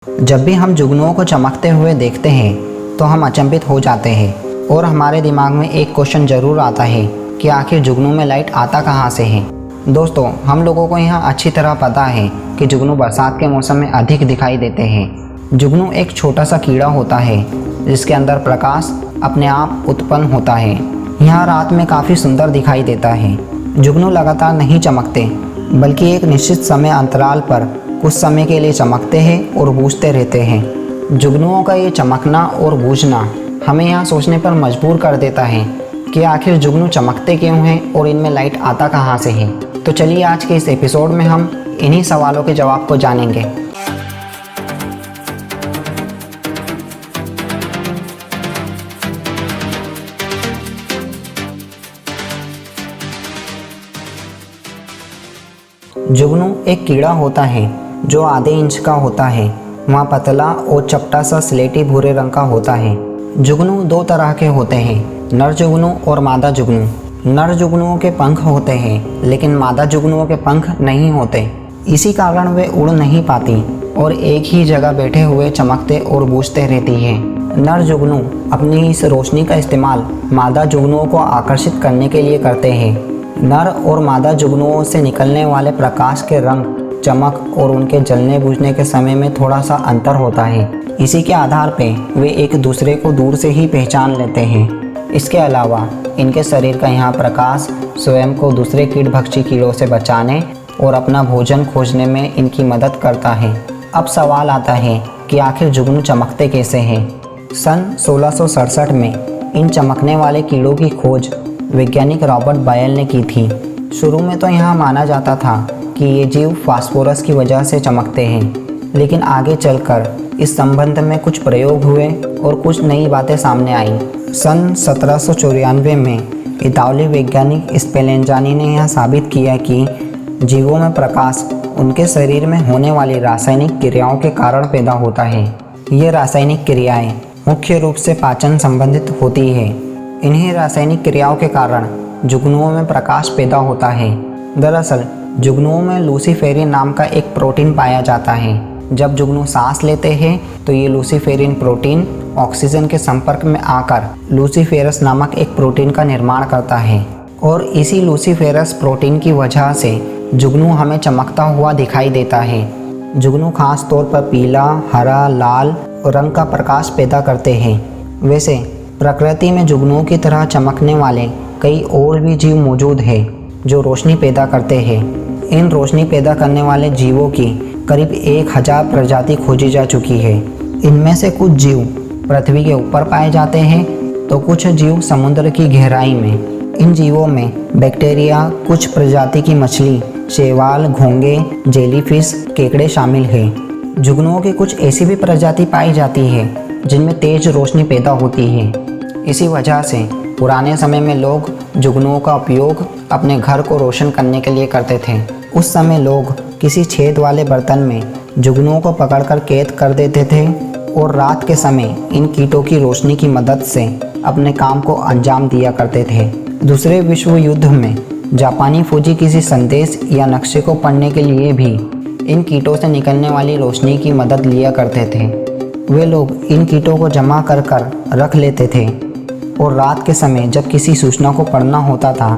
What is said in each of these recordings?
जब भी हम जुगनुओं को चमकते हुए देखते हैं तो हम अचंभित हो जाते हैं और हमारे दिमाग में एक क्वेश्चन ज़रूर आता है कि आखिर जुगनू में लाइट आता कहाँ से है। दोस्तों, हम लोगों को यहाँ अच्छी तरह पता है कि जुगनू बरसात के मौसम में अधिक दिखाई देते हैं। जुगनू एक छोटा सा कीड़ा होता है जिसके अंदर प्रकाश अपने आप उत्पन्न होता है। यहाँ रात में काफ़ी सुंदर दिखाई देता है। जुगनू लगातार नहीं चमकते बल्कि एक निश्चित समय अंतराल पर कुछ समय के लिए चमकते हैं और बूझते रहते हैं। जुगनुओं का ये चमकना और बूझना हमें यहाँ सोचने पर मजबूर कर देता है कि आखिर जुगनू चमकते क्यों हैं और इनमें लाइट आता कहाँ से है। तो चलिए आज के इस एपिसोड में हम इन्हीं सवालों के जवाब को जानेंगे। जुगनू एक कीड़ा होता है जो आधे इंच का होता है। वह पतला और चपटा सा स्लेटी भूरे रंग का होता है। जुगनू दो तरह के होते हैं, नर जुगनू और मादा जुगनू। नर जुगनुओं के पंख होते हैं लेकिन मादा जुगनुओं के पंख नहीं होते। इसी कारण वे उड़ नहीं पाती और एक ही जगह बैठे हुए चमकते और बूझते रहती है। नर जुगनू अपनी इस रोशनी का इस्तेमाल मादा जुगनुओं को आकर्षित करने के लिए करते हैं। नर और मादा जुगनुओं से निकलने वाले प्रकाश के रंग, चमक और उनके जलने बुझने के समय में थोड़ा सा अंतर होता है। इसी के आधार पे वे एक दूसरे को दूर से ही पहचान लेते हैं। इसके अलावा इनके शरीर का यहाँ प्रकाश स्वयं को दूसरे कीटभक्षी कीड़ों से बचाने और अपना भोजन खोजने में इनकी मदद करता है। अब सवाल आता है कि आखिर जुगनू चमकते कैसे हैं। सन 1667 में इन चमकने वाले कीड़ों की खोज वैज्ञानिक रॉबर्ट बायल ने की थी। शुरू में तो यहाँ माना जाता था कि ये जीव फास्फोरस की वजह से चमकते हैं, लेकिन आगे चलकर इस संबंध में कुछ प्रयोग हुए और कुछ नई बातें सामने आई। सन 1794 में इतालवी वैज्ञानिक स्पेलेंजानी ने यह साबित किया कि जीवों में प्रकाश उनके शरीर में होने वाली रासायनिक क्रियाओं के कारण पैदा होता है। ये रासायनिक क्रियाएं मुख्य रूप से पाचन संबंधित होती है। इन्हीं रासायनिक क्रियाओं के कारण जुगनुओं में प्रकाश पैदा होता है। दरअसल जुगनुओं में लूसीफेरिन नाम का एक प्रोटीन पाया जाता है। जब जुगनू सांस लेते हैं तो ये लूसीफेरिन प्रोटीन ऑक्सीजन के संपर्क में आकर लूसीफेरस नामक एक प्रोटीन का निर्माण करता है और इसी लूसीफेरस प्रोटीन की वजह से जुगनू हमें चमकता हुआ दिखाई देता है। जुगनू खास तौर पर पीला, हरा, लाल रंग का प्रकाश पैदा करते हैं। वैसे प्रकृति में जुगनुओं की तरह चमकने वाले कई और भी जीव मौजूद हैं जो रोशनी पैदा करते हैं। इन रोशनी पैदा करने वाले जीवों की करीब 1000 प्रजाति खोजी जा चुकी है। इनमें से कुछ जीव पृथ्वी के ऊपर पाए जाते हैं तो कुछ जीव समुद्र की गहराई में। इन जीवों में बैक्टीरिया, कुछ प्रजाति की मछली, शैवाल, घोंगे, जेलीफिश, केकड़े शामिल हैं। जुगनुओं की कुछ ऐसी भी प्रजाति पाई जाती है जिनमें तेज रोशनी पैदा होती है। इसी वजह से पुराने समय में लोग जुगनुओं का उपयोग अपने घर को रोशन करने के लिए करते थे। उस समय लोग किसी छेद वाले बर्तन में जुगनुओं को पकड़कर कैद कर देते थे और रात के समय इन कीटों की रोशनी की मदद से अपने काम को अंजाम दिया करते थे। दूसरे विश्व युद्ध में जापानी फौजी किसी संदेश या नक्शे को पढ़ने के लिए भी इन कीटों से निकलने वाली रोशनी की मदद लिया करते थे। वे लोग इन कीटों को जमा कर रख लेते थे और रात के समय जब किसी सूचना को पढ़ना होता था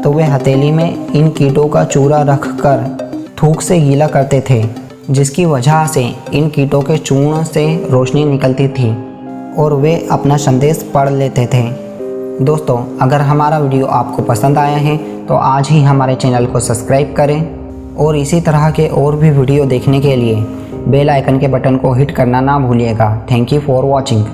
तो वे हथेली में इन कीटों का चूरा रख कर थूक से गीला करते थे, जिसकी वजह से इन कीटों के चूर्ण से रोशनी निकलती थी और वे अपना संदेश पढ़ लेते थे। दोस्तों, अगर हमारा वीडियो आपको पसंद आया है तो आज ही हमारे चैनल को सब्सक्राइब करें और इसी तरह के और भी वीडियो देखने के लिए बेल आइकन के बटन को हिट करना ना भूलिएगा। Thank you for watching.